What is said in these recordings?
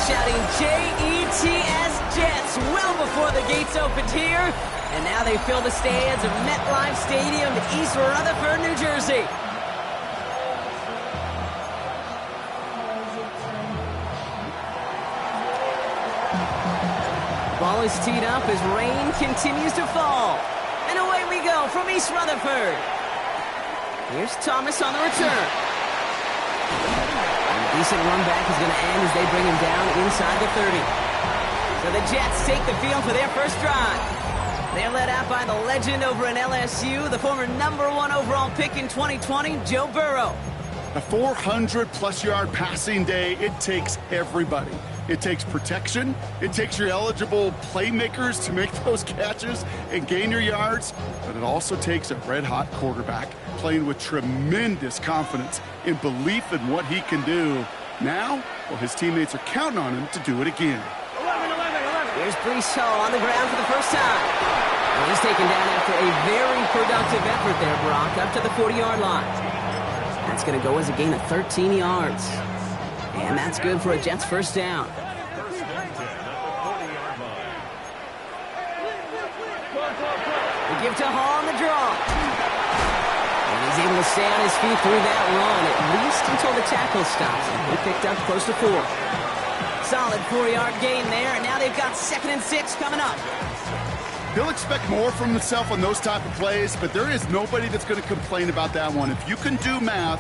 shouting J-E-T-S, Jets, well before the gates opened here. And now they fill the stands of MetLife Stadium in East Rutherford, New Jersey. Ball is teed up as rain continues to fall. And away we go from East Rutherford. Here's Thomas on the return. And a decent run back is going to end as they bring him down inside the 30. So the Jets take the field for their first drive. They're led out by the legend over in LSU, the former #1 overall pick in 2020, Joe Burrow. A 400-plus-yard passing day, it takes everybody. It takes protection. It takes your eligible playmakers to make those catches and gain your yards. But it also takes a red-hot quarterback playing with tremendous confidence and belief in what he can do. Now, well, his teammates are counting on him to do it again. 11. Here's Breece Hall on the ground for the first time. And he's taken down after a very productive effort there, Brock, up to the 40-yard line. That's going to go as a gain of 13 yards. And that's good for a Jets first down. The give to Hall on the draw. And he's able to stay on his feet through that run, at least until the tackle stops him. He picked up close to 4. Solid 4-yard gain there, and now they've got 2nd and 6 coming up. He'll expect more from himself on those type of plays, but there is nobody that's going to complain about that one. If you can do math,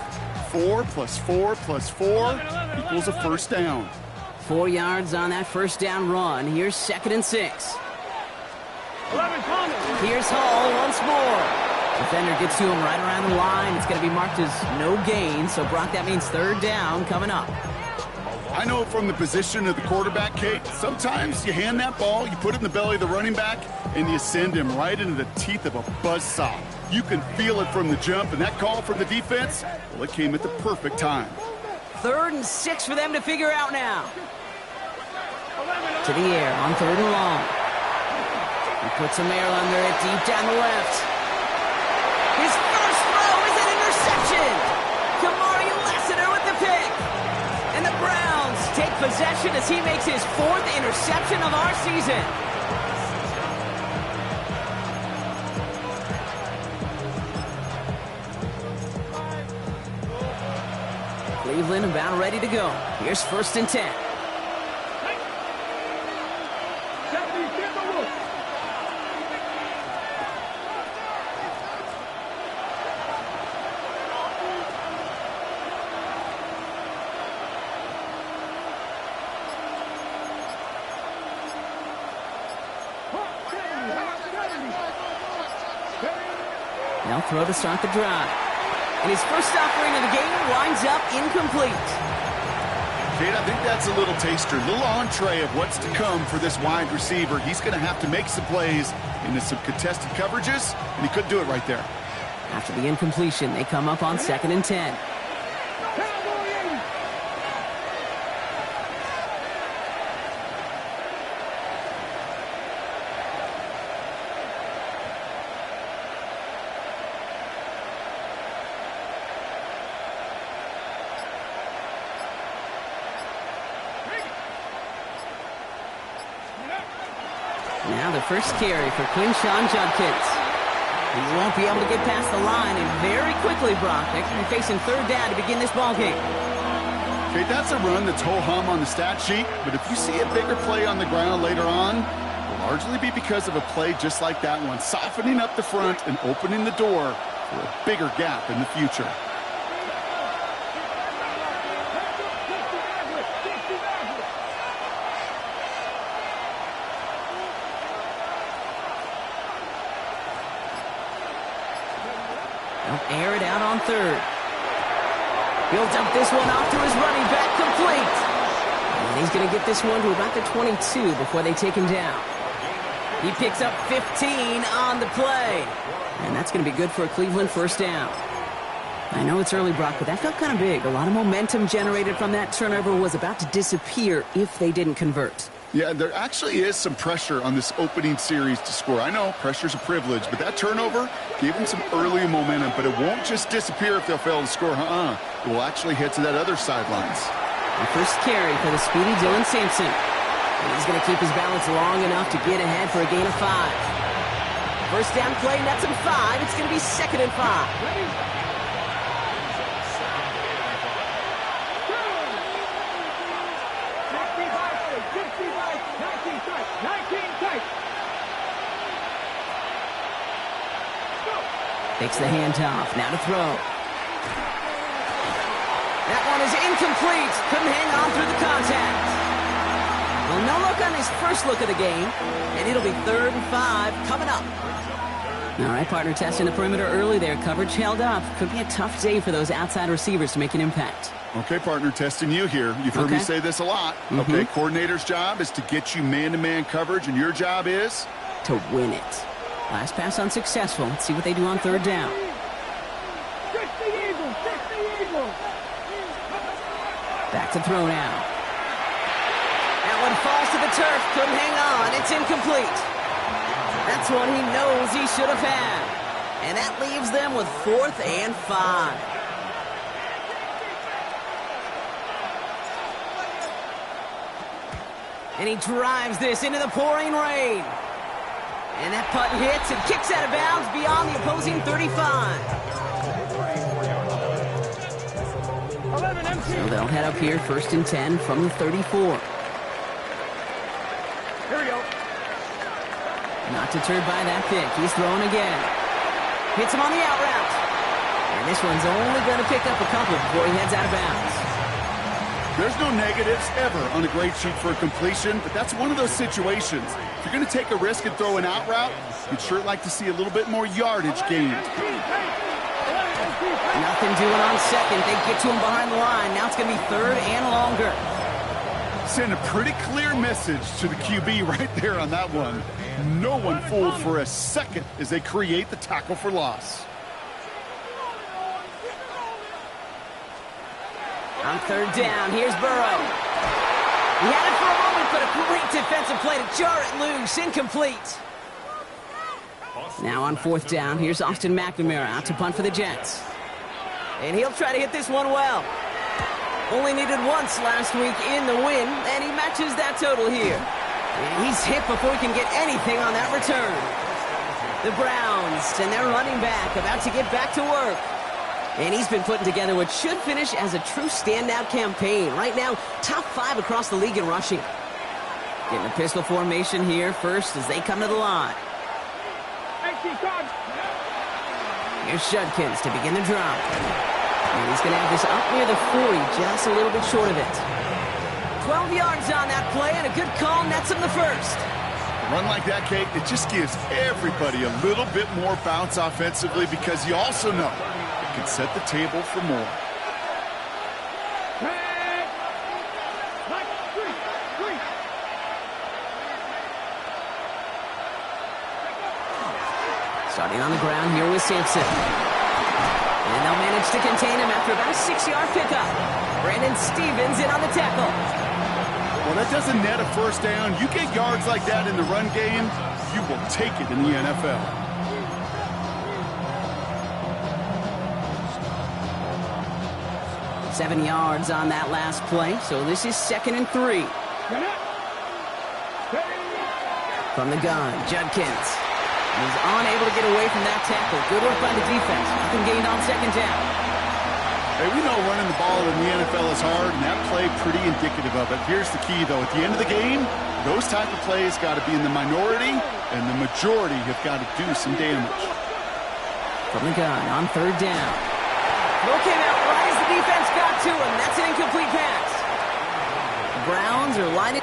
4 plus 4 plus 4 equals a first down. 4 yards on that first down run. Here's 2nd and 6. Here's Hall once more. Defender gets to him right around the line. It's going to be marked as no gain, so Brock, that means 3rd down coming up. I know from the position of the quarterback, Kate, sometimes you hand that ball, you put it in the belly of the running back, and you send him right into the teeth of a buzzsaw. You can feel it from the jump, and that call from the defense, well, it came at the perfect time. 3rd and 6 for them to figure out now. To the air on 3rd and long. He puts a mail under it deep down the left. His first throw is an interception. Kamari Lassiter with the pick. And the Browns take possession as he makes his 4th interception of our season. Cleveland about ready to go. Here's 1st and 10. Now throw to start the drive. And his first offering of the game winds up incomplete. Kate, I think that's a little taster, a little entree of what's to come for this wide receiver. He's going to have to make some plays into some contested coverages, and he couldn't do it right there. After the incompletion, they come up on 2nd and 10. Now the first carry for Quinshawn Judkins. He won't be able to get past the line, and very quickly, Brock, they could be facing 3rd down to begin this ballgame. Okay, that's a run that's ho-hum on the stat sheet, but if you see a bigger play on the ground later on, it will largely be because of a play just like that one, softening up the front and opening the door for a bigger gap in the future. They'll air it out on 3rd. He'll dump this one off to his running back, complete. And he's going to get this one to about the 22 before they take him down. He picks up 15 on the play. And that's going to be good for a Cleveland first down. I know it's early, Brock, but that felt kind of big. A lot of momentum generated from that turnover was about to disappear if they didn't convert. Yeah, there actually is some pressure on this opening series to score. I know pressure's a privilege, but that turnover gave them some early momentum, but it won't just disappear if they'll fail to score. It will actually head to that other sidelines. The first carry for the speedy Dylan Sampson. And he's going to keep his balance long enough to get ahead for a gain of 5. First down play, nets him 5. It's going to be 2nd and 5. Takes the handoff. Now to throw. That one is incomplete. Couldn't hang on through the contact. Well, no look on his first look of the game. And it'll be 3rd and 5 coming up. All right, partner, testing the perimeter early there. Coverage held up. Could be a tough day for those outside receivers to make an impact. Okay, partner, testing you here. You've heard me say this a lot. Okay, coordinator's job is to get you man-to-man coverage, and your job is? To win it. Last pass unsuccessful. Let's see what they do on 3rd down. Back to throw now. That one falls to the turf. Couldn't hang on. It's incomplete. That's one he knows he should have had. And that leaves them with 4th and 5. And he drives this into the pouring rain. And that putt hits and kicks out of bounds beyond the opposing 35. So they'll head up here, 1st and 10 from the 34. Here we go. Not deterred by that pick. He's throwing again. Hits him on the out route. And this one's only going to pick up a couple before he heads out of bounds. There's no negatives ever on a grade sheet for a completion, but that's one of those situations. If you're going to take a risk and throw an out route, you'd sure like to see a little bit more yardage gained. Nothing doing on 2nd. They get to him behind the line. Now it's going to be 3rd and longer. Send a pretty clear message to the QB right there on that one. No one fooled for a second as they create the tackle for loss. On 3rd down, here's Burrow. He had it for a moment, but a great defensive play to jar it loose. Incomplete. Now on 4th down, here's Austin McNamara out to punt for the Jets. And he'll try to hit this one well. Only needed once last week in the win, and he matches that total here. And he's hit before he can get anything on that return. The Browns and their running back about to get back to work. And he's been putting together what should finish as a true standout campaign. Right now, top 5 across the league in rushing. Getting a pistol formation here first as they come to the line. Here's Judkins to begin the drive. And he's going to have this up near the 40, just a little bit short of it. 12 yards on that play, and a good call nets him the first. A run like that, Kate, it just gives everybody a little bit more bounce offensively because you also know it can set the table for more. Starting on the ground here with Sampson. And they'll manage to contain him after about a 6-yard pickup. Brandon Stevens in on the tackle. Well, that doesn't net a first down. You get yards like that in the run game, you will take it in the NFL. Seven yards on that last play, so this is 2nd and 3. From the gun, Judkins. He's unable to get away from that tackle. Good work by the defense. Nothing gained on 2nd down. Hey, we know running the ball in the NFL is hard, and that play pretty indicative of it. Here's the key, though. At the end of the game, those type of plays got to be in the minority, and the majority have got to do some damage. From the gun on 3rd down. Throw came out right as the defense got to him. That's an incomplete pass. The Browns are lining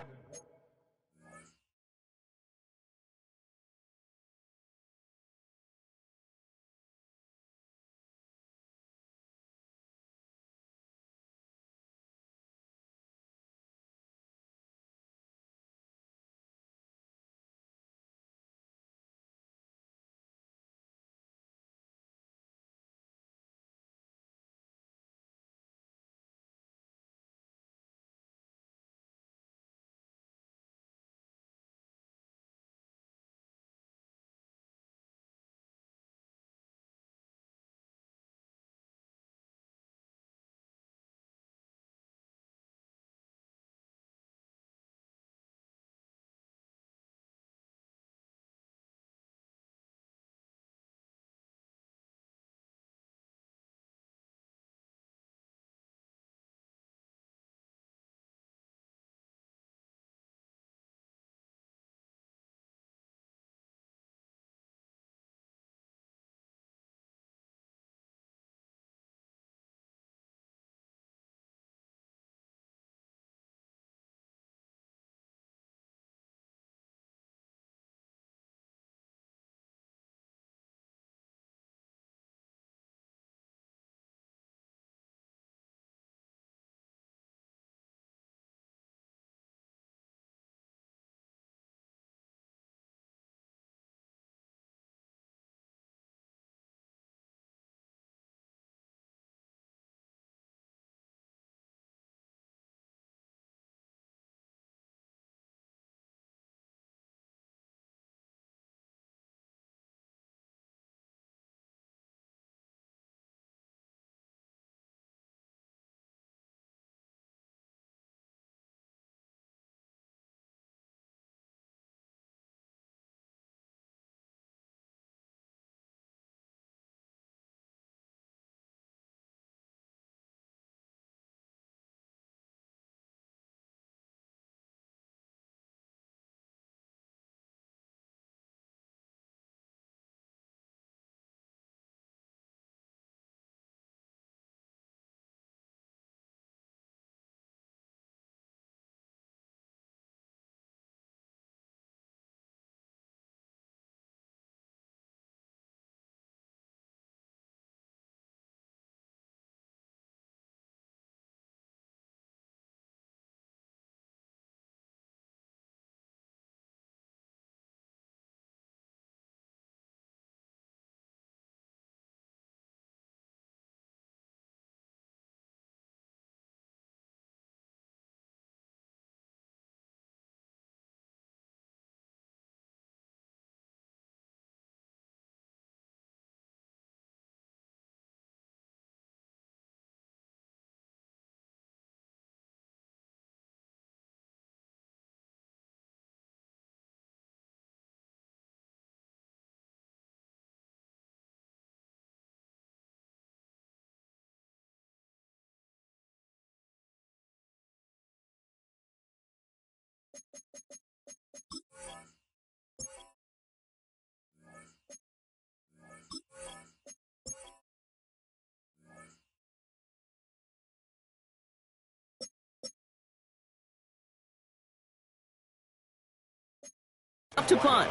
to punt.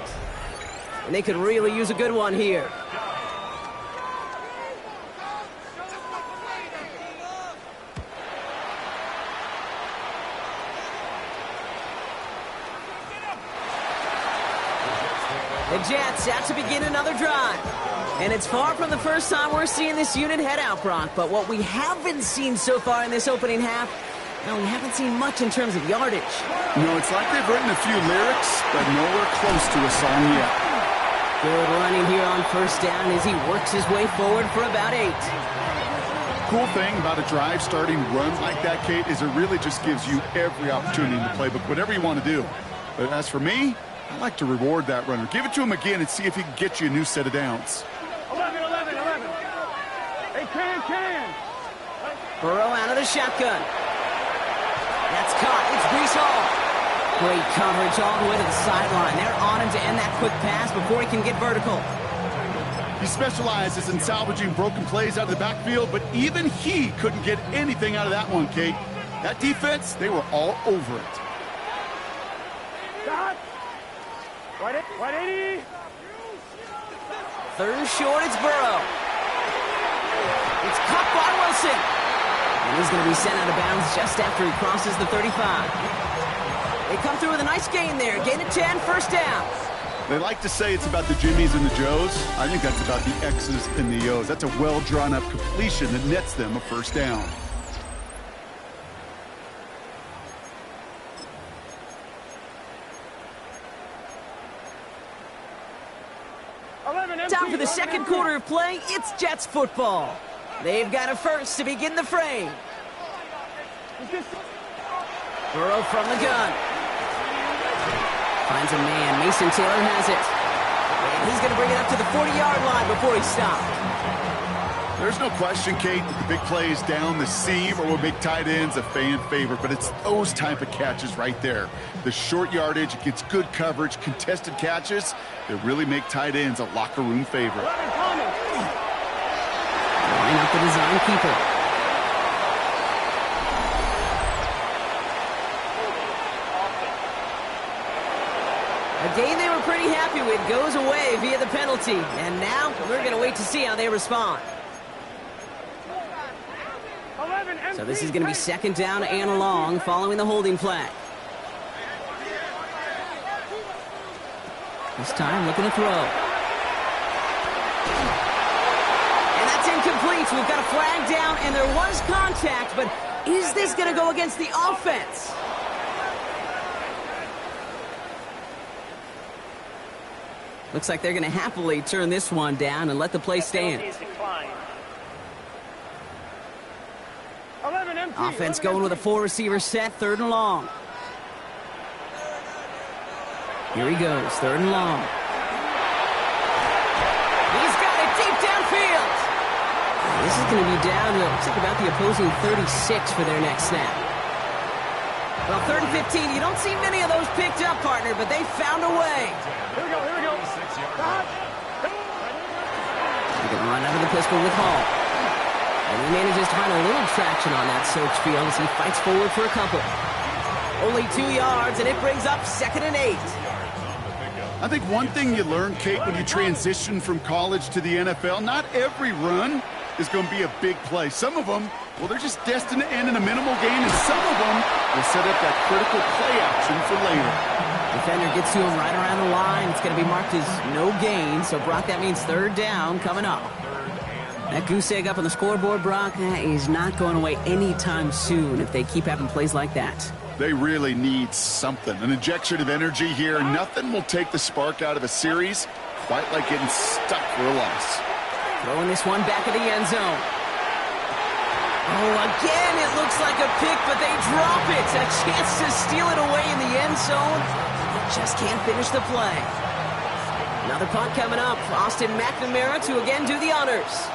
And they could really use a good one here. The Jets out to begin another drive. And it's far from the first time we're seeing this unit head out, Brock. But what we haven't seen so far in this opening half, no, we haven't seen much in terms of yardage. No, it's like they've written a few lyrics, but nowhere close to a song yet. Good running here on first down as he works his way forward for about 8. Cool thing about a drive starting run like that, Kate, is it really just gives you every opportunity in the playbook, whatever you want to do. But as for me, I like to reward that runner. Give it to him again and see if he can get you a new set of downs. 11. Hey, can. Burrow out of the shotgun. That's caught. It's Breece Hall. Great coverage all the way to the sideline. They're on him to end that quick pass before he can get vertical. He specializes in salvaging broken plays out of the backfield, but even he couldn't get anything out of that one, Kate. That defense, they were all over it. Stop. 180. Third and short, it's Burrow. It's caught by Wilson. And he's going to be sent out of bounds just after he crosses the 35. They come through with a nice gain there. Gain of 10, first down. They like to say it's about the Jimmies and the Joes. I think that's about the X's and the O's. That's a well-drawn-up completion that nets them a first down. Time for the second quarter of play. It's Jets football. They've got a first to begin the frame. Burrow from the gun. Finds a man. Mason Taylor has it. And he's going to bring it up to the 40-yard line before he stopped. There's no question, Kate, that the big plays down the seam or with big tight ends a fan favorite, but it's those type of catches right there. The short yardage, it gets good coverage, contested catches that really make tight ends a locker room favorite. Line up the design keeper. A game they were pretty happy with goes away via the penalty. And now we're going to wait to see how they respond. So this is going to be second down and long following the holding flag. This time looking to throw. And that's incomplete. We've got a flag down and there was contact, but is this going to go against the offense? Looks like they're going to happily turn this one down and let the play stand. Offense going with a 4-receiver set, third and long. Here he goes, third and long. He's got it deep downfield. This is going to be down to, looks like about the opposing 36 for their next snap. Well, third and 15, you don't see many of those picked up, partner, but they found a way. Here we go. Stop. They're going to run out of the pistol with Hall. And he manages to find a little traction on that search field as he fights forward for a couple. Only 2 yards, and it brings up second and 8. I think one thing you learn, Kate, when you transition from college to the NFL, not every run is going to be a big play. Some of them, well, they're just destined to end in a minimal gain, and some of them will set up that critical play action for later. Defender gets to him right around the line. It's going to be marked as no gain, so Brock, that means third down coming up. That goose egg up on the scoreboard, Brock, that is not going away anytime soon if they keep having plays like that. They really need something, an injection of energy here. Nothing will take the spark out of a series quite like getting stuck for a loss. Throwing this one back of the end zone. Oh, again, it looks like a pick, but they drop it. A chance to steal it away in the end zone. They just can't finish the play. Another punt coming up. Austin McNamara to again do the honors.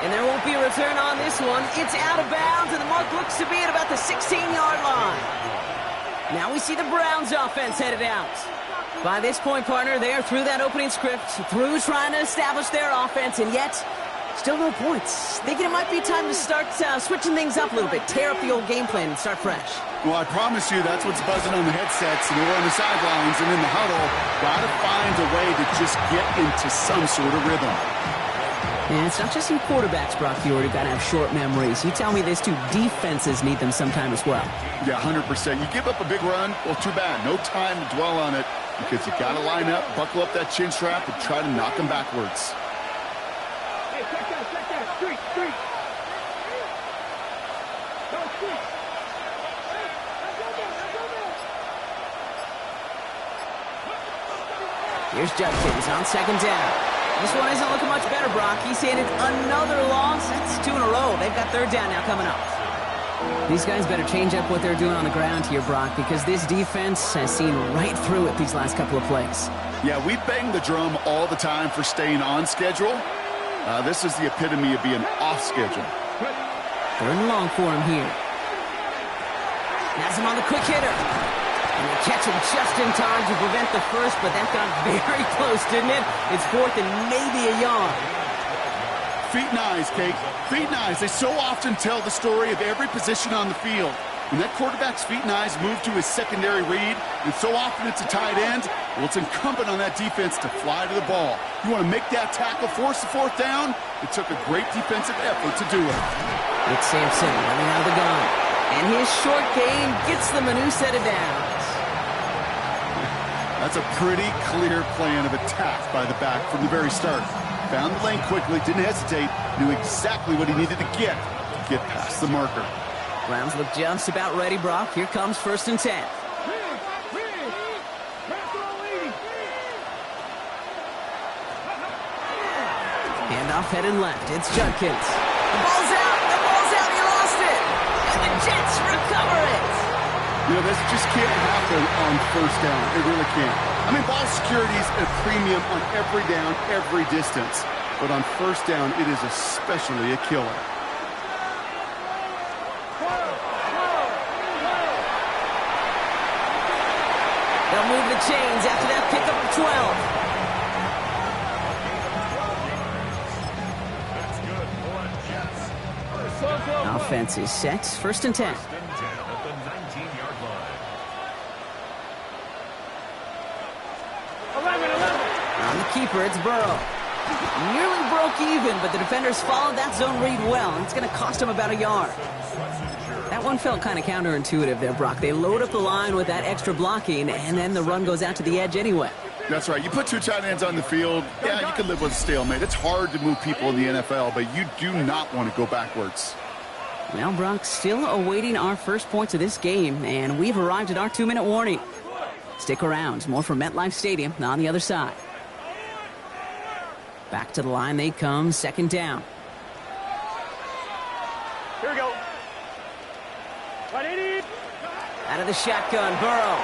And there won't be a return on this one. It's out of bounds, and the mark looks to be at about the 16-yard line. Now we see the Browns offense headed out. By this point, partner, they are through that opening script, through trying to establish their offense, and yet still no points. Thinking it might be time to start switching things up a little bit, tear up the old game plan, and start fresh. Well, I promise you that's what's buzzing on the headsets and over on the sidelines and in the huddle. Got to find a way to just get into some sort of rhythm. And it's not just in quarterbacks, Brock, you already got to have short memories. You tell me these two defenses need them sometime as well. Yeah, 100%. You give up a big run, well, too bad. No time to dwell on it because you got to line up, buckle up that chin strap, and try to knock them backwards. Hey, check that. Street. No, street. Here's Judkins on second down. This one isn't looking much better, Brock. He's handed another loss. That's 2 in a row. They've got third down now coming up. These guys better change up what they're doing on the ground here, Brock, because this defense has seen right through it these last couple of plays. Yeah, we bang the drum all the time for staying on schedule. This is the epitome of being off schedule. Third and long for him here. Has him on the quick hitter. And they catch him just in time to prevent the first, but that got very close, didn't it? It's fourth and maybe a yard. Feet and eyes, Kate. Feet and eyes. They so often tell the story of every position on the field. When that quarterback's feet and eyes move to his secondary read, and so often it's a tight end, well, it's incumbent on that defense to fly to the ball. You want to make that tackle, force the fourth down? It took a great defensive effort to do it. It's Sampson running out of the gun. And his short gain gets them a new set of downs. That's a pretty clear plan of attack by the back from the very start. Found the lane quickly, didn't hesitate, knew exactly what he needed to get past the marker. Browns look just about ready, Brock. Here comes 1st and 10. Handoff headed left. It's Judkins. The ball's out. He lost it. And the Jets recover it. You know, this just can't happen on first down. It really can't. I mean, ball security is a premium on every down, every distance. But on first down, it is especially a killer. They'll move the chains after that pickup of 12. Offense is set. 1st and 10. On the keeper, it's Burrow. Nearly broke even, but the defenders followed that zone read well, and it's going to cost him about a yard. That one felt kind of counterintuitive there, Brock. They load up the line with that extra blocking, and then the run goes out to the edge anyway. That's right. You put 2 tight ends on the field, yeah, you can live with a stalemate. It's hard to move people in the NFL, but you do not want to go backwards. Well, Brock, still awaiting our first points of this game, and we've arrived at our 2-minute warning. Stick around. More from MetLife Stadium on the other side. Back to the line they come. 2nd down. Here we go. Out of the shotgun, Burrow.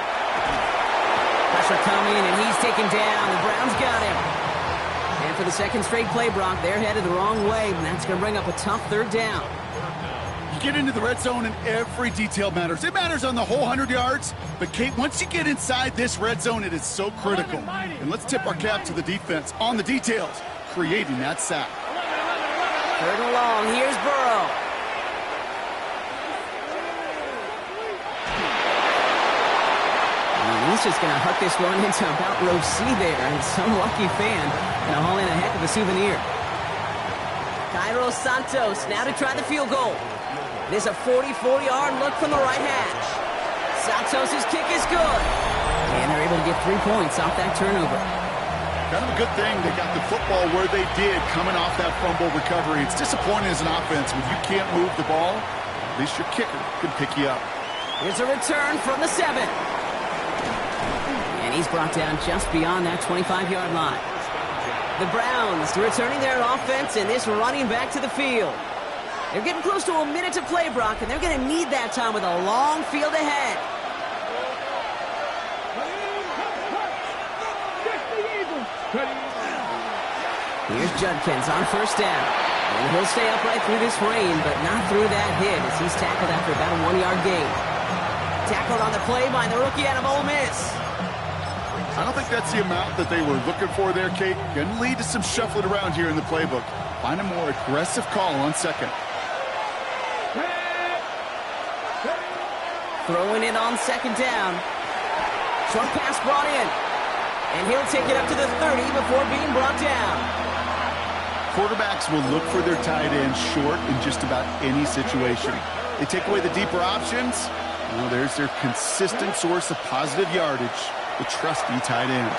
Pressure coming, and he's taken down. The Browns got him. And for the second straight play, Brock, they're headed the wrong way, and that's going to bring up a tough 3rd down. You get into the red zone and every detail matters. It matters on the whole 100 yards. But, Kate, once you get inside this red zone, it is so critical. And let's tip our cap to the defense on the details, creating that sack. 3rd and long. Here's Burrow. And he's just going to hook this one into about row C there. And some lucky fan going to haul in a heck of a souvenir. Cairo Santos now to try the field goal. It is a 44-yard look from the right hash. Santos' kick is good. And they're able to get 3 points off that turnover. Kind of a good thing they got the football where they did coming off that fumble recovery. It's disappointing as an offense when you can't move the ball. At least your kicker can pick you up. Here's a return from the 7. And he's brought down just beyond that 25-yard line. The Browns returning their offense and this running back to the field. They're getting close to a minute to play, Brock, and they're going to need that time with a long field ahead. Here's Judkins on 1st down. And he'll stay upright through this rain, but not through that hit as he's tackled after about a 1-yard gain. Tackled on the play by the rookie out of Ole Miss. I don't think that's the amount that they were looking for there, Kate. Going to lead to some shuffling around here in the playbook. Find a more aggressive call on 2nd. throwing it on second down. Short pass brought in. And he'll take it up to the 30 before being brought down. Quarterbacks will look for their tight end short in just about any situation. They take away the deeper options. Well, there's their consistent source of positive yardage, the trusty tight end.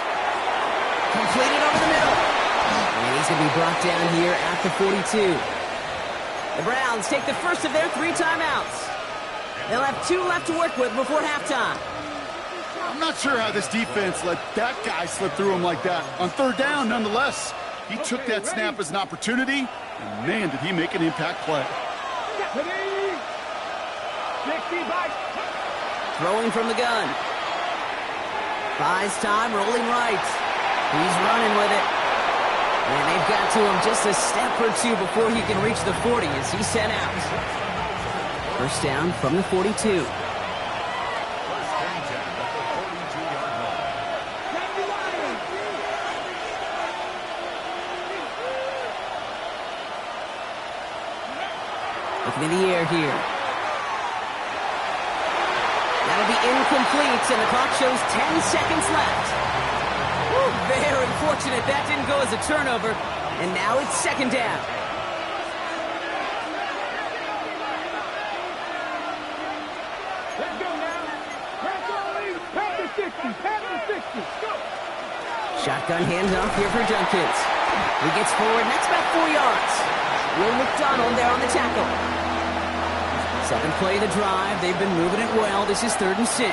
Completed over the middle. And he's going to be brought down here at the 42. The Browns take the first of their 3 timeouts. They'll have 2 left to work with before halftime. I'm not sure how this defense let that guy slip through him like that. On third down, nonetheless, he took that snap as an opportunity, and man, did he make an impact play. Throwing from the gun. Buys time, rolling right. He's running with it. And they've got to him just a step or 2 before he can reach the 40 as he's sent out. First down from the 42. Looking in the air here. That'll be incomplete, and the clock shows 10 seconds left. Woo, very fortunate that didn't go as a turnover, and now it's second down. Let's go now. Pass the 60. Pass the 60. Go. Shotgun handoff here for Junkins. He gets forward, and that's about 4 yards. Will McDonald there on the tackle. 7th play of the drive. They've been moving it well. This is 3rd and 6.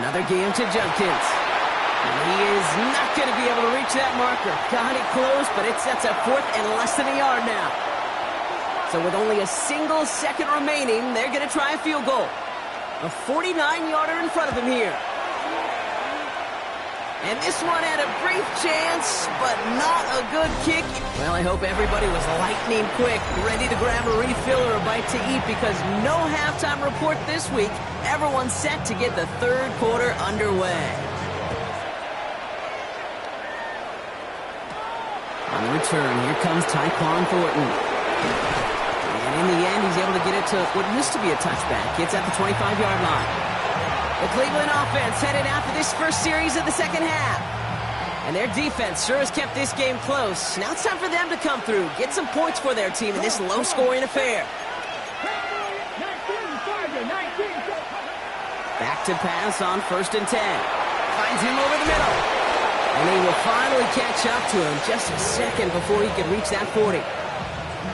Another game to Junkins. And he is not going to be able to reach that marker. Got it close, but it sets up 4th and less than a yard now. So with only a single second remaining, they're going to try a field goal. A 49-yarder in front of him here. And this one had a brief chance, but not a good kick. Well, I hope everybody was lightning quick, ready to grab a refill or a bite to eat, because no halftime report this week. Everyone's set to get the 3rd quarter underway. On the return, here comes Tyquan Thornton. And in the end, he's able to get it to what used to be a touchback. It's at the 25-yard line. The Cleveland offense headed out for this first series of the second half. And their defense sure has kept this game close. Now it's time for them to come through, get some points for their team in this low-scoring affair. Back to pass on 1st and 10. Finds him over the middle. And he will finally catch up to him just a second before he can reach that 40.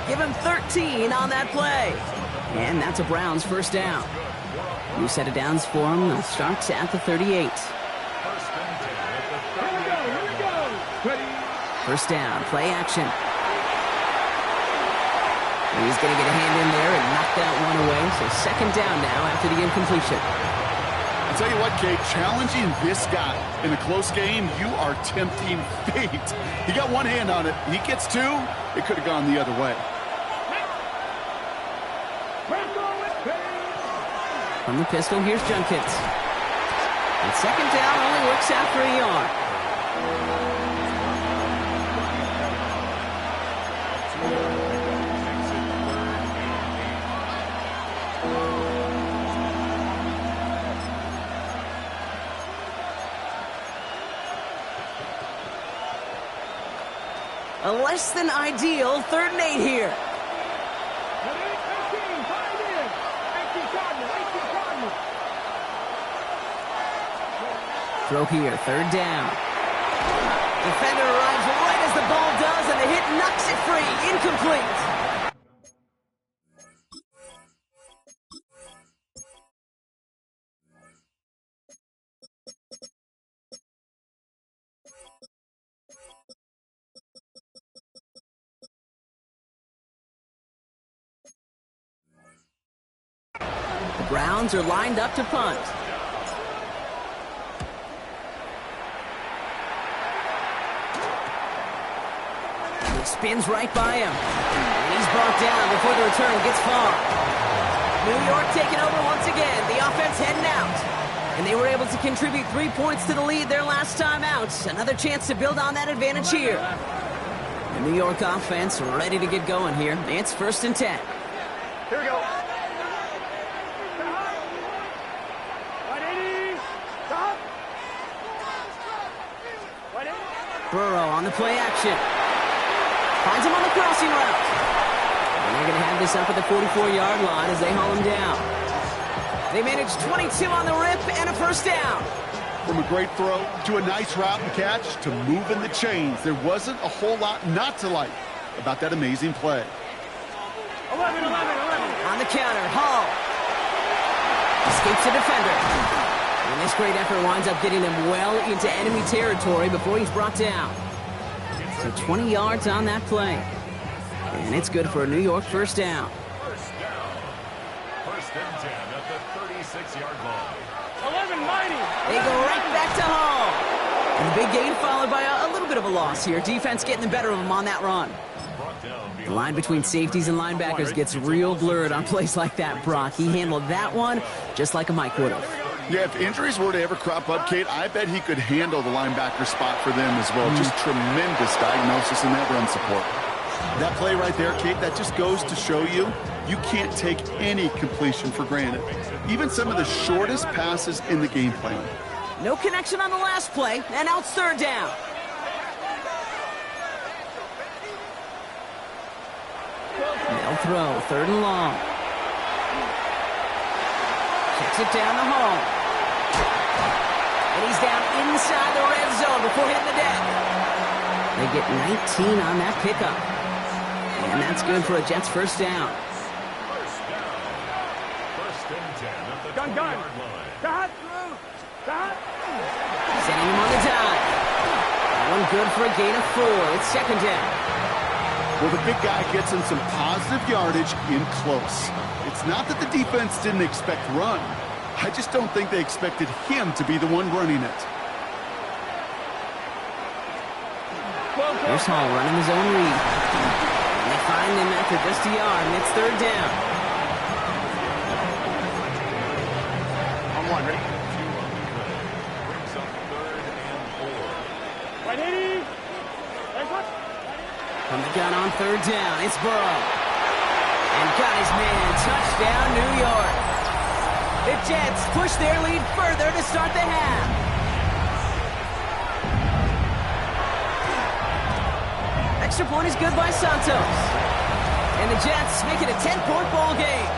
Give him 13 on that play. And that's a Browns first down. New set of downs for him. Starts at the 38. First down, play action. He's going to get a hand in there and knock that one away. So second down now after the incompletion. I'll tell you what, Kate, challenging this guy in a close game, you are tempting fate. He got one hand on it. He gets 2. It could have gone the other way. From the pistol, here's Junkins. And second down only works out for a yard. A less than ideal 3rd and 8 here. Throw here, 3rd down. Defender arrives right as the ball does, and the hit knocks it free. Incomplete. The Browns are lined up to punt. Spins right by him. And he's brought down before the return gets far. New York taking over once again. The offense heading out. And they were able to contribute 3 points to the lead their last time out. Another chance to build on that advantage here. The New York offense ready to get going here. It's 1st and 10. Here we go. 180. Stop. 180. Burrow on the play action. Finds him on the crossing route. And they're going to have this up at the 44-yard line as they haul him down. They managed 22 on the rip and a first down. From a great throw to a nice route and catch to moving the chains, there wasn't a whole lot not to like about that amazing play. 11. On the counter, Hall escapes the defender. And this great effort winds up getting him well into enemy territory before he's brought down. So 20 yards on that play. And it's good for a New York first down. First and 10 at the 36-yard line. 11 mighty. They go right back to Hall. And the big gain followed by a little bit of a loss here. Defense getting the better of them on that run. The line between safeties and linebackers gets real blurred on plays like that, Brock. He handled that one just like a Mike would have. Yeah, if injuries were to ever crop up, Kate, I bet he could handle the linebacker spot for them as well. Just tremendous diagnosis in that run support. That play right there, Kate, that just goes to show you can't take any completion for granted. Even some of the shortest passes in the game plan. No connection on the last play, and now it's third down. They'll throw, third and long. Kicks it down the hole. And he's down inside the red zone before hitting the deck. They get 19 on that pickup. And that's good for a Jets first down. First and 10 at the Gun. 20-yard line. Stop. Sending him on the dive. That one good for a gain of 4. It's second down. Well, the big guy gets him some positive yardage in close. It's not that the defense didn't expect run. I just don't think they expected him to be the one running it. Here's Hall running his own read. And they find him after just a yard, and it's third down. On one, ready? Brings up third and 4. 180. Next one. From the gun on third down, it's Burrow. And got his man, touchdown New York. The Jets push their lead further to start the half. Extra point is good by Santos. And the Jets make it a 10-point ball game.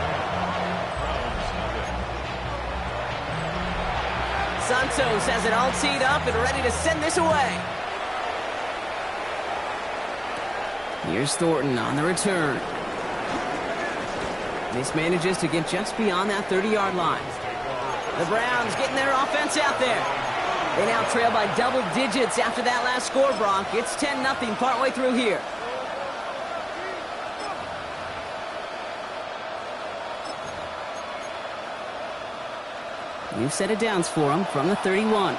Santos has it all teed up and ready to send this away. Here's Thornton on the return. This manages to get just beyond that 30-yard line. The Browns getting their offense out there. They now trail by double digits after that last score, Bronk. It's 10-0 partway through here. New set of downs for them from the 31.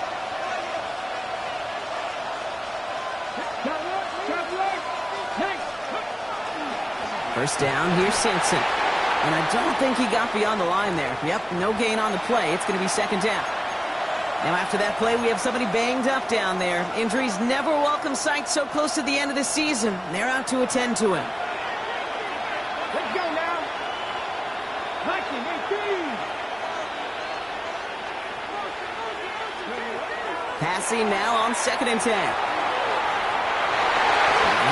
First down, here's Simpson. And I don't think he got beyond the line there. Yep, no gain on the play. It's going to be second down. Now after that play, we have somebody banged up down there. Injuries never welcome sight so close to the end of the season. They're out to attend to him. Let's go now. 19-18. Passing now on second and 10. And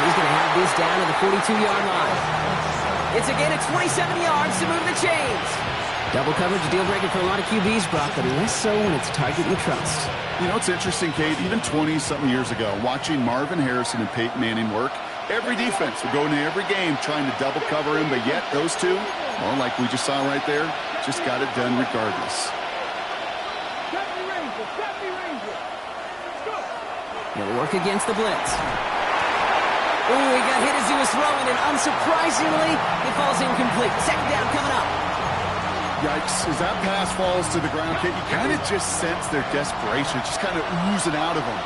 he's going to have this down to the 42-yard line. It's a gain of 27 yards to move the chains. Double coverage, deal breaker for a lot of QBs, Brock, but less so when it's a target you trust. You know, it's interesting, Kate, even 20-something years ago, watching Marvin Harrison and Peyton Manning work, every defense would go into every game trying to double cover him, but yet those two, well, like we just saw right there, just got it done regardless. He'll work against the blitz. Ooh, he got hit as he was throwing, and unsurprisingly, it falls incomplete. Second down coming up. Yikes. As that pass falls to the ground, Kate, you kind of just sense their desperation, just kind of oozing out of them.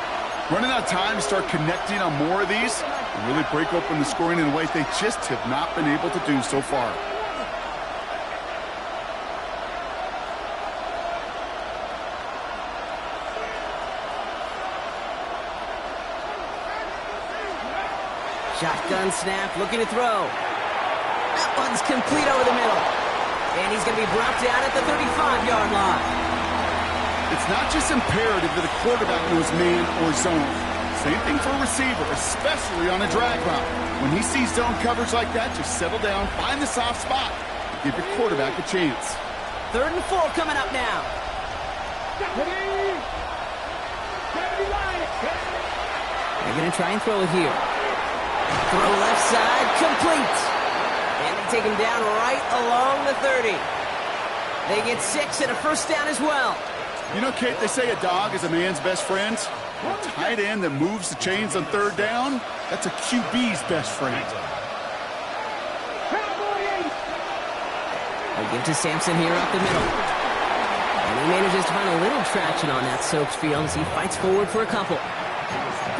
Running out of time to start connecting on more of these and really break open the scoring in a way they just have not been able to do so far. Shotgun snap, looking to throw. That one's complete over the middle. And he's going to be brought down at the 35-yard line. It's not just imperative that a quarterback knows man or zone. Same thing for a receiver, especially on a drag route. When he sees zone coverage like that, just settle down, find the soft spot, and give your quarterback a chance. 3rd and 4 coming up now. They're going to try and throw it here. Throw left side, complete. And they take him down right along the 30. They get 6 and a first down as well. You know, Kate, they say a dog is a man's best friend. A tight end that moves the chains on 3rd down, that's a QB's best friend. They give to Sampson here up the middle. And he manages to find a little traction on that soaked field as he fights forward for a couple.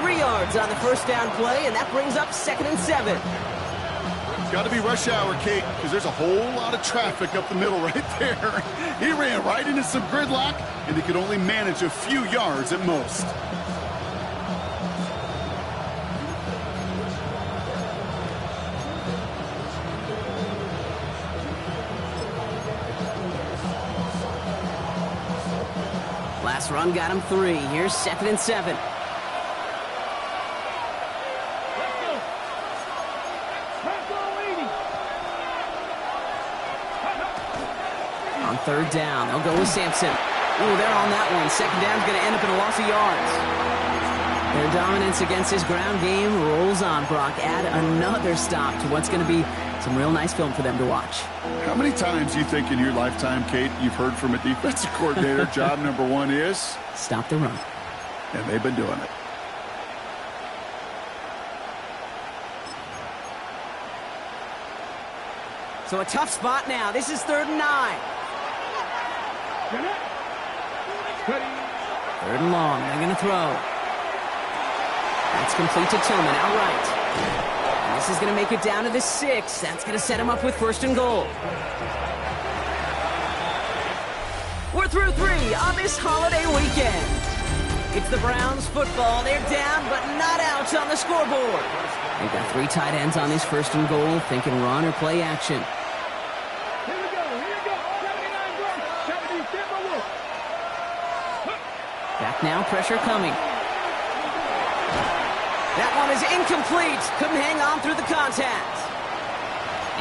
3 yards on the first down play, and that brings up 2nd and 7. It's got to be rush hour, Kate, because there's a whole lot of traffic up the middle right there. He ran right into some gridlock, and he could only manage a few yards at most. Last run got him 3. Here's 2nd and 7. On 3rd down, they'll go with Sampson. Ooh, they're on that one. 2nd down's going to end up in a loss of yards. Their dominance against his ground game rolls on. Brock, add another stop to what's going to be some real nice film for them to watch. How many times do you think in your lifetime, Kate, you've heard from a defensive coordinator, job number 1 is? Stop the run. And they've been doing it. So a tough spot now. This is 3rd and 9. 3rd and long. They're going to throw. That's complete to Tillman outright. And this is going to make it down to the 6. That's going to set him up with 1st and goal. We're through 3 on this holiday weekend. It's the Browns football. They're down, but not out on the scoreboard. They've got 3 tight ends on this 1st and goal, thinking run or play action. Here we go. 79 Browns, 70 Timberwolves. Back now, pressure coming. That one is incomplete. Couldn't hang on through the contact.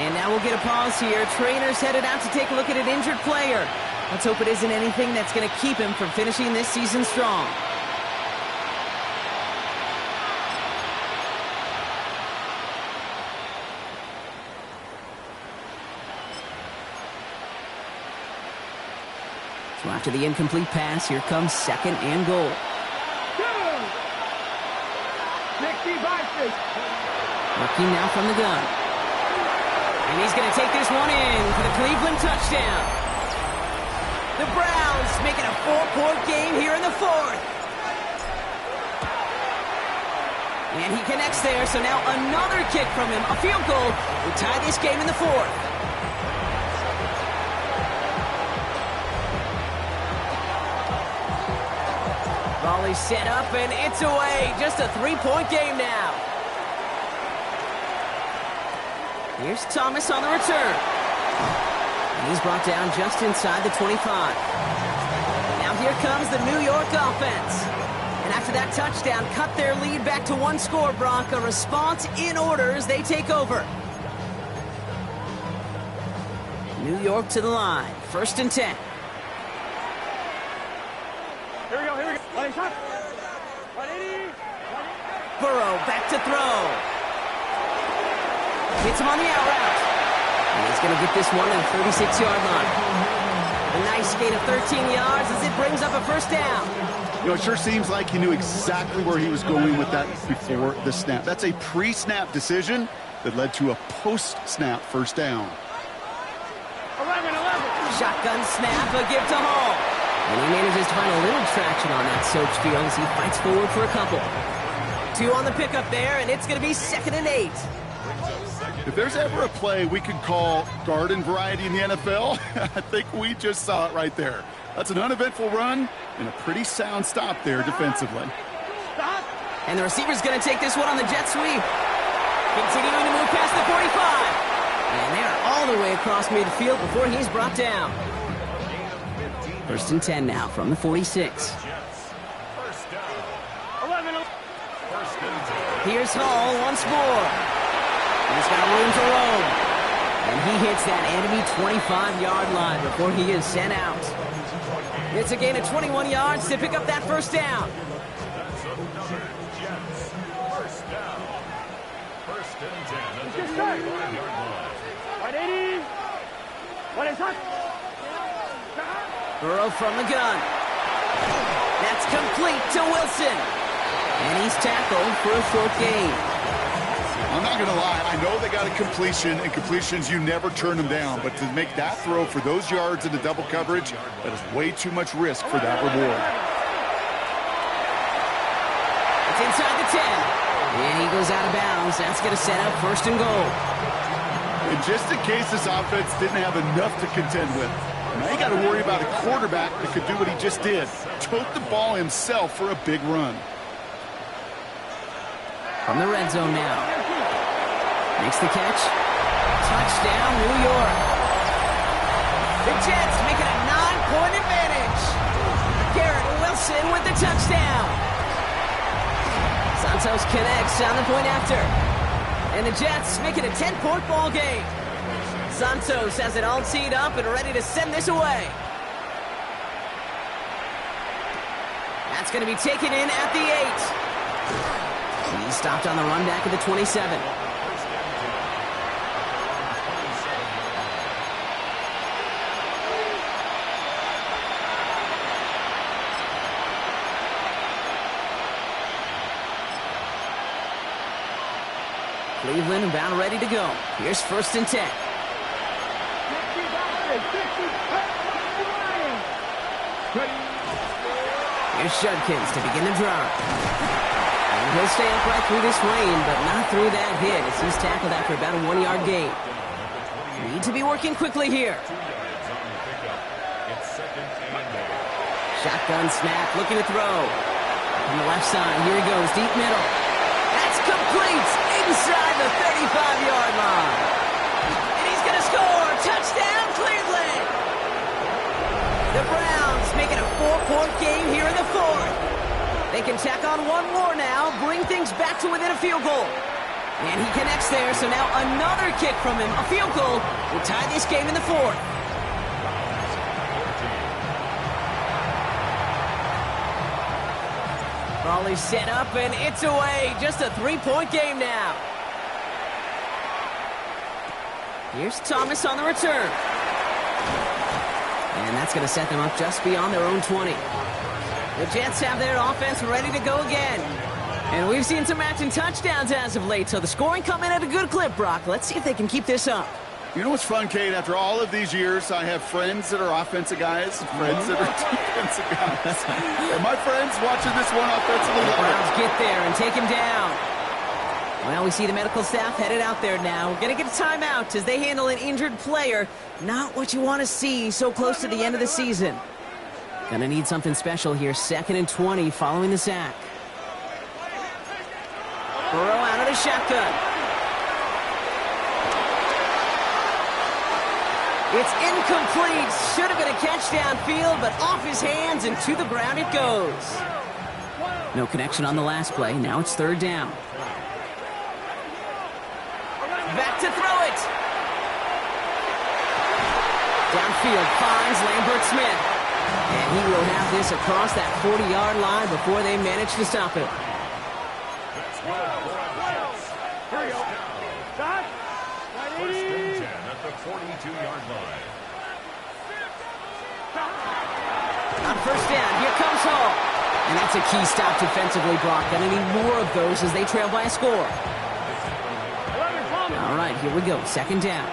And now we'll get a pause here. Trainer's headed out to take a look at an injured player. Let's hope it isn't anything that's going to keep him from finishing this season strong. So after the incomplete pass, here comes 2nd and goal. 65. Working now from the gun. And he's going to take this one in for the Cleveland touchdown. The Browns making a 4-point game here in the 4th. And he connects there, so now another kick from him, a field goal, will tie this game in the 4th. Volley set up, and it's away. Just a 3-point game now. Here's Thomas on the return. And he's brought down just inside the 25. Now here comes the New York offense. And after that touchdown, cut their lead back to 1 score, Brock. A response in order as they take over. New York to the line. 1st and 10. Here we go. Burrow back to throw. Hits him on the out route. And he's going to get this one at the 36-yard line. A nice gain of 13 yards as it brings up a first down. You know, it sure seems like he knew exactly where he was going with that before the snap. That's a pre-snap decision that led to a post-snap first down. 11. Shotgun snap, a give to Hall. And he manages to find a little traction on that soaked field as he fights forward for a couple. 2 on the pickup there, and it's going to be 2nd and 8. If there's ever a play we could call garden variety in the NFL, I think we just saw it right there. That's an uneventful run and a pretty sound stop there defensively. Stop. And the receiver's going to take this one on the jet sweep. Continuing to move past the 45. And they are all the way across midfield before he's brought down. 1st and 10 now from the 46. Here's Hall once more. He's got room to roam. And he hits that enemy 25-yard line before he is sent out. It's a gain of 21 yards to pick up that 1st down. Burrow from the gun. That's complete to Wilson. And he's tackled for a 4th gain. I'm not going to lie. I know they got a completion, and completions, you never turn them down. But to make that throw for those yards into double coverage, that is way too much risk for that reward. It's inside the 10. And he goes out of bounds. That's going to set up 1st and goal. And just in case this offense didn't have enough to contend with, now you got to worry about a quarterback that could do what he just did. Tote the ball himself for a big run. From the red zone now. Makes the catch. Touchdown, New York. The Jets make it a 9-point advantage. Garrett Wilson with the touchdown. Santos connects on the point after. And the Jets make it a 10-point ball game. Santos has it all teed up and ready to send this away. That's going to be taken in at the 8. He's stopped on the run back at the 27. Cleveland about ready to go. Here's 1st and 10. Here's Judkins to begin the drive. And he'll stay upright through this rain, but not through that hit as he's tackled after about a 1-yard gain. Need to be working quickly here. Shotgun snap, looking to throw. On the left side, here he goes, deep middle. That's complete inside the 35-yard line. And he's going to score. Touchdown, Cleveland. The Browns make it a 4-point game here in the 4th. They can tack on one more now, bring things back to within a field goal. And he connects there, so now another kick from him, a field goal, will tie this game in the 4th. Brawley set up, and it's away. Just a 3-point game now. Here's Thomas on the return. And that's going to set them up just beyond their own 20. The Jets have their offense ready to go again. And we've seen some matching touchdowns as of late, so the scoring coming at a good clip, Brock. Let's see if they can keep this up. You know what's fun, Kate? After all of these years, I have friends that are offensive guys, friends that are defensive guys. And my friends watching this one offensively. The Browns get there and take him down. Well, we see the medical staff headed out there now. We're going to get a timeout as they handle an injured player. Not what you want to see so close to the end of the season. Going to need something special here. 2nd and 20 following the sack. Burrow out of the shotgun. It's incomplete. Should have been a catch downfield, but off his hands and to the ground it goes. No connection on the last play. Now it's 3rd down. Back to throw it. Downfield finds Lambert-Smith. And he will have this across that 40-yard line before they manage to stop it. Here we go. Stop. 1st and 10 at the 42-yard line. On 1st down, here comes Hall. And that's a key stop defensively, Brock. Gonna need more of those as they trail by a score. All right, here we go. 2nd down.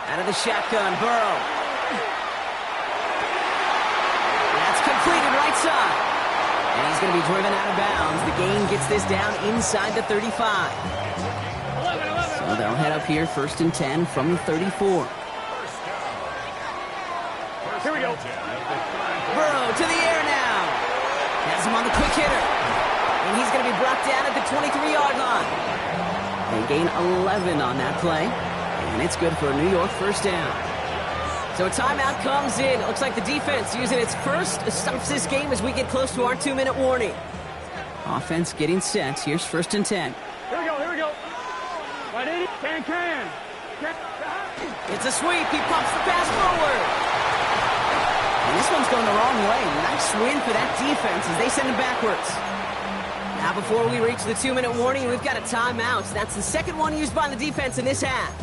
Out of the shotgun, Burrow. That's completed right side. And he's going to be driven out of bounds. The gain gets this down inside the 35. So they'll head up here, 1st and 10 from the 34. Here we go. Burrow to the air now. Has Has him on the quick hitter. And he's going to be brought down at the 23-yard line. They gain 11 on that play. And it's good for a New York first down. So a timeout comes in. It looks like the defense using its first stops this game as we get close to our 2-minute warning. Offense getting set. Here's 1st and 10. Here we go. Right in it. Can. It's a sweep. He pops the pass forward. And this one's going the wrong way. Nice win for that defense as they send him backwards. Now before we reach the 2-minute warning, we've got a timeout. That's the second one used by the defense in this half.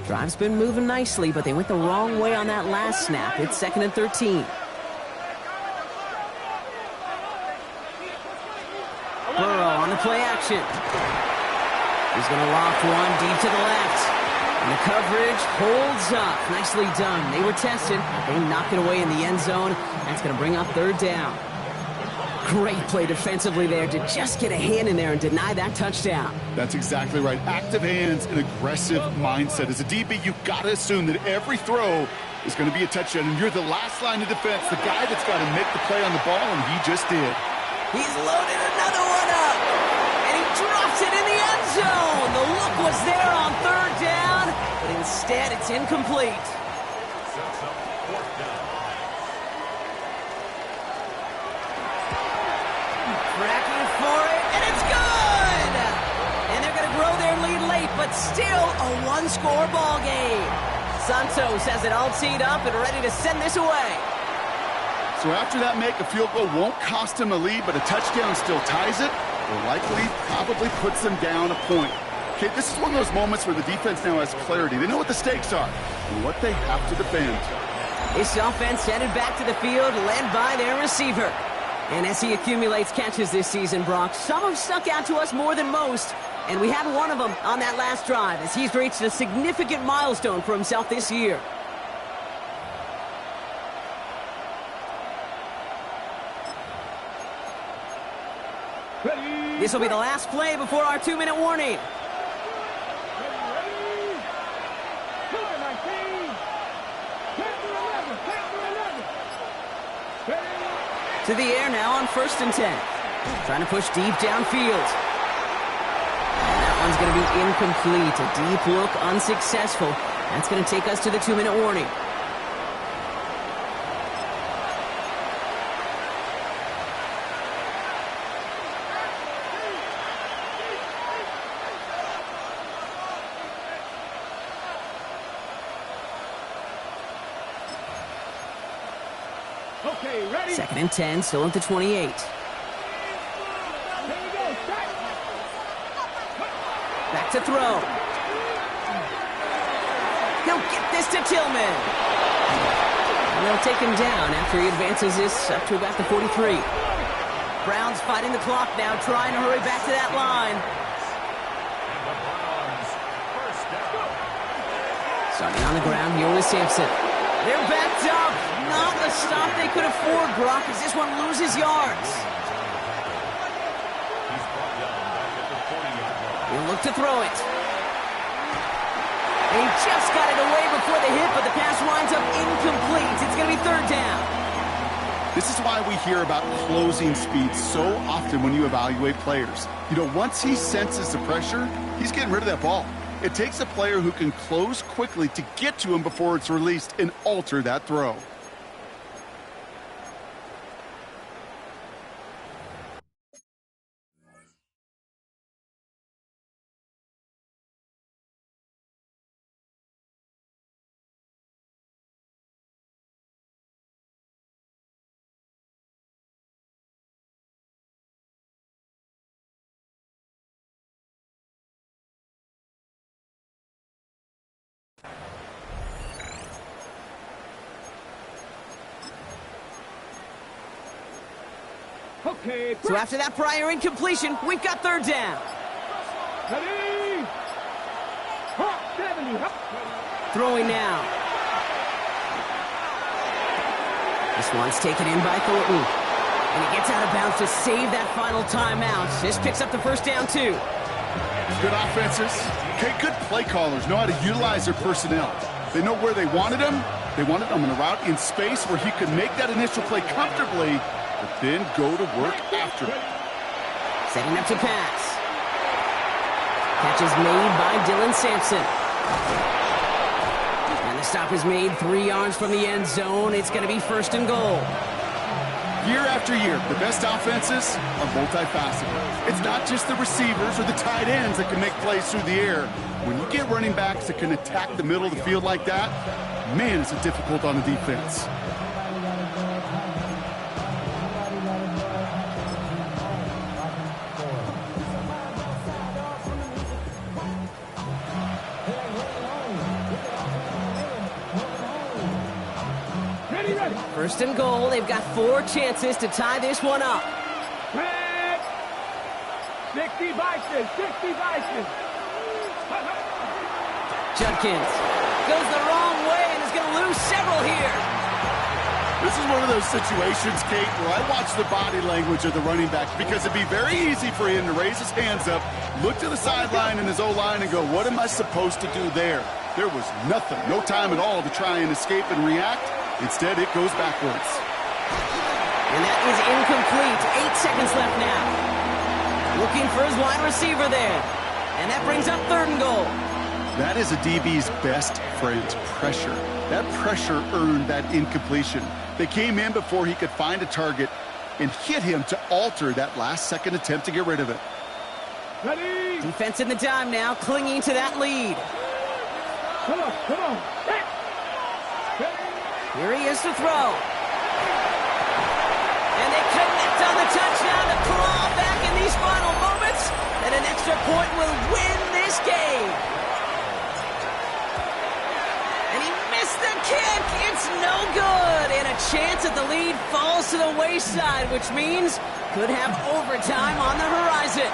Drive's been moving nicely, but they went the wrong way on that last snap. It's 2nd and 13. Burrow on the play action. He's going to loft one deep to the left. And the coverage holds up. Nicely done. They were tested. They knock it away in the end zone. That's going to bring up 3rd down. Great play defensively there to just get a hand in there and deny that touchdown. That's exactly right. Active hands and aggressive mindset. As a DB, you've got to assume that every throw is going to be a touchdown, and you're the last line of defense, the guy that's got to make the play on the ball, and he just did. He's loaded another one up, and he drops it in the end zone. The look was there on 3rd down, but instead it's incomplete. Tracking for it, and it's good! And they're going to grow their lead late, but still a one-score ball game. Santos has it all teed up and ready to send this away. So after that make, a field goal won't cost him a lead, but a touchdown still ties it, or likely probably puts them down a point. Okay, this is one of those moments where the defense now has clarity. They know what the stakes are and what they have to defend. This offense headed back to the field, led by their receiver. And as he accumulates catches this season, Brock, some have stuck out to us more than most. And we had one of them on that last drive as he's reached a significant milestone for himself this year. This will be the last play before our 2-minute warning. To the air now on 1st and 10. Trying to push deep downfield. And that one's going to be incomplete. A deep look, unsuccessful. That's going to take us to the 2-minute warning. Okay, ready? 2nd and 10, still at the 28. Here we go. Back to throw. He'll get this to Tillman. And they'll take him down after he advances this up to about the 43. Browns fighting the clock now, trying to hurry back to that line. Starting on the ground here with Sampson. They're backed up. Not a stop they could afford, Brock, as this one loses yards. He'll look to throw it. And he just got it away before the hit, but the pass winds up incomplete. It's going to be 3rd down. This is why we hear about closing speed so often when you evaluate players. You know, once he senses the pressure, he's getting rid of that ball. It takes a player who can close quickly to get to him before it's released and alter that throw. Okay. So after that prior incompletion, we've got 3rd down. Ready? 70. Throwing now. This one's taken in by Thornton. And he gets out of bounds to save that final timeout. This picks up the 1st down, too. Good offenses. Okay, good play callers know how to utilize their personnel. They know where they wanted him. They wanted him in a route in space where he could make that initial play comfortably, but then go to work after it. Setting up to pass. Catch is made by Dylan Sampson. And the stop is made 3 yards from the end zone. It's going to be 1st and goal. Year after year, the best offenses are multifaceted. It's not just the receivers or the tight ends that can make plays through the air. When you get running backs that can attack the middle of the field like that, man, is it difficult on the defense. Ready. 1st and goal. They've got 4 chances to tie this one up. Red. 60 vices. 60 vices. Judkins goes the wrong way and is going to lose several here. This is one of those situations, Kate, where I watch the body language of the running back because it'd be very easy for him to raise his hands up, look to the sideline in his O-line and go, what am I supposed to do there? There was nothing, no time at all to try and escape and react. Instead, it goes backwards. And that is incomplete. 8 seconds left now. Looking for his wide receiver there. And that brings up 3rd and goal. That is a DB's best friend, pressure. That pressure earned that incompletion. They came in before he could find a target and hit him to alter that last-second attempt to get rid of it. Ready. Defense in the dime now, clinging to that lead. Come on. Here he is to throw. And they connect on the touchdown to claw back in these final moments. And an extra point will win this game. And he missed the kick. It's no good. And a chance at the lead falls to the wayside, which means could have overtime on the horizon.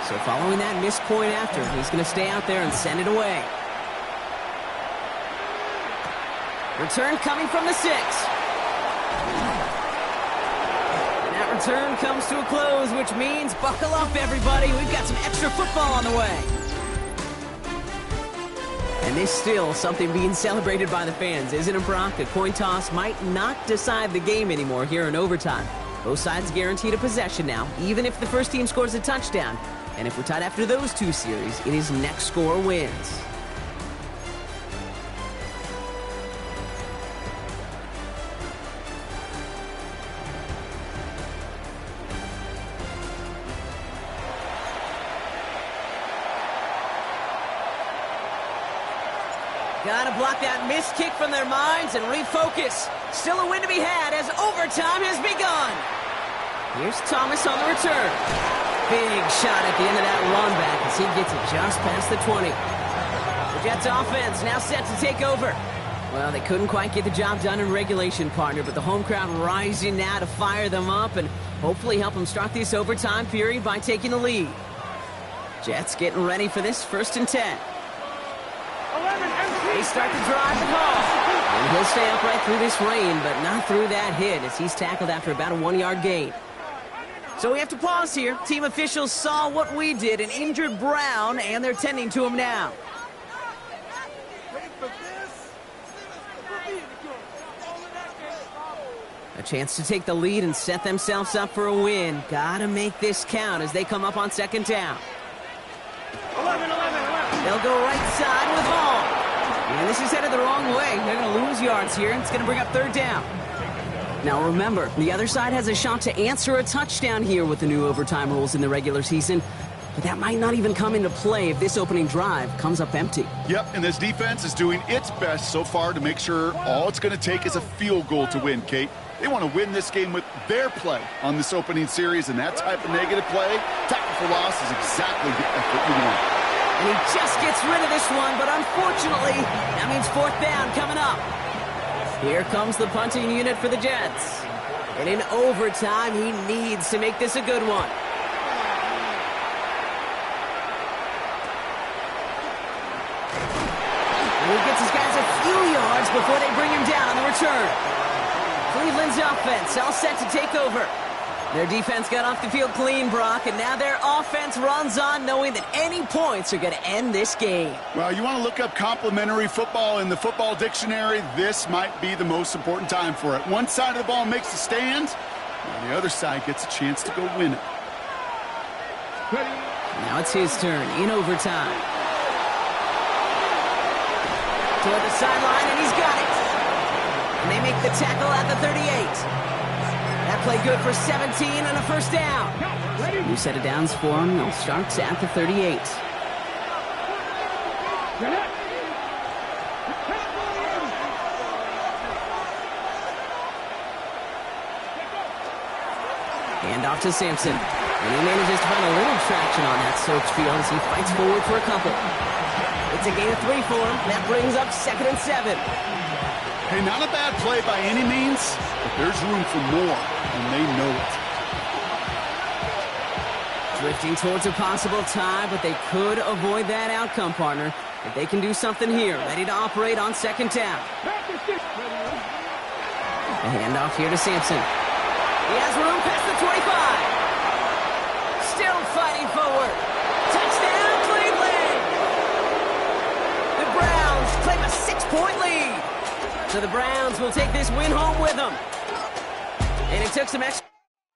So following that missed point after, he's going to stay out there and send it away. Return coming from the 6. And that return comes to a close, which means buckle up, everybody. We've got some extra football on the way. And there's still something being celebrated by the fans, isn't it, Brock? A coin toss might not decide the game anymore here in overtime. Both sides guaranteed a possession now, even if the first team scores a touchdown. And if we're tied after those 2 series, it is next score wins. Gotta block that missed kick from their minds and refocus. Still a win to be had as overtime has begun. Here's Thomas on the return. Big shot at the end of that run back as he gets it just past the 20. The Jets offense now set to take over. Well, they couldn't quite get the job done in regulation, partner, but the home crowd rising now to fire them up and hopefully help them start this overtime period by taking the lead. Jets getting ready for this 1st and 10. They start the drive at home. And he'll stay upright through this rain, but not through that hit as he's tackled after about a 1-yard gain. So we have to pause here. Team officials saw what we did, an injured Brown, and they're tending to him now. A chance to take the lead and set themselves up for a win. Gotta make this count as they come up on 2nd down. 11. They'll go right side with Hall. And this is headed the wrong way. They're going to lose yards here, and it's going to bring up 3rd down. Now remember, the other side has a shot to answer a touchdown here with the new overtime rules in the regular season. But that might not even come into play if this opening drive comes up empty. Yep, and this defense is doing its best so far to make sure all it's going to take is a field goal to win, Kate. They want to win this game with their play on this opening series, and that type of negative play, tackle for loss, is exactly the effort you want. And he just gets rid of this one, but unfortunately, that means 4th down coming up. Here comes the punting unit for the Jets. And in overtime, he needs to make this a good one. And he gets his guys a few yards before they bring him down on the return. Cleveland's offense all set to take over. Their defense got off the field clean, Brock, and now their offense runs on knowing that any points are going to end this game. Well, you want to look up complimentary football in the football dictionary. This might be the most important time for it. One side of the ball makes a stand, and the other side gets a chance to go win it. Now it's his turn in overtime. Toward the sideline, and he's got it. And they make the tackle at the 38. That play good for 17 and a first down. New set of downs for him. They'll start at the 38. Hand off to Sampson. And he manages to find a little traction on that search field as he fights forward for a couple. It's a gain of 3 for him. That brings up 2nd and 7. Hey, not a bad play by any means, but there's room for more, and they know it. Drifting towards a possible tie, but they could avoid that outcome, partner. If they can do something here, ready to operate on 2nd down. A handoff here to Sampson. He has room past the 25. Still fighting forward. Touchdown, Cleveland! The Browns claim a 6-point lead. So the Browns will take this win home with them. And it took some extra...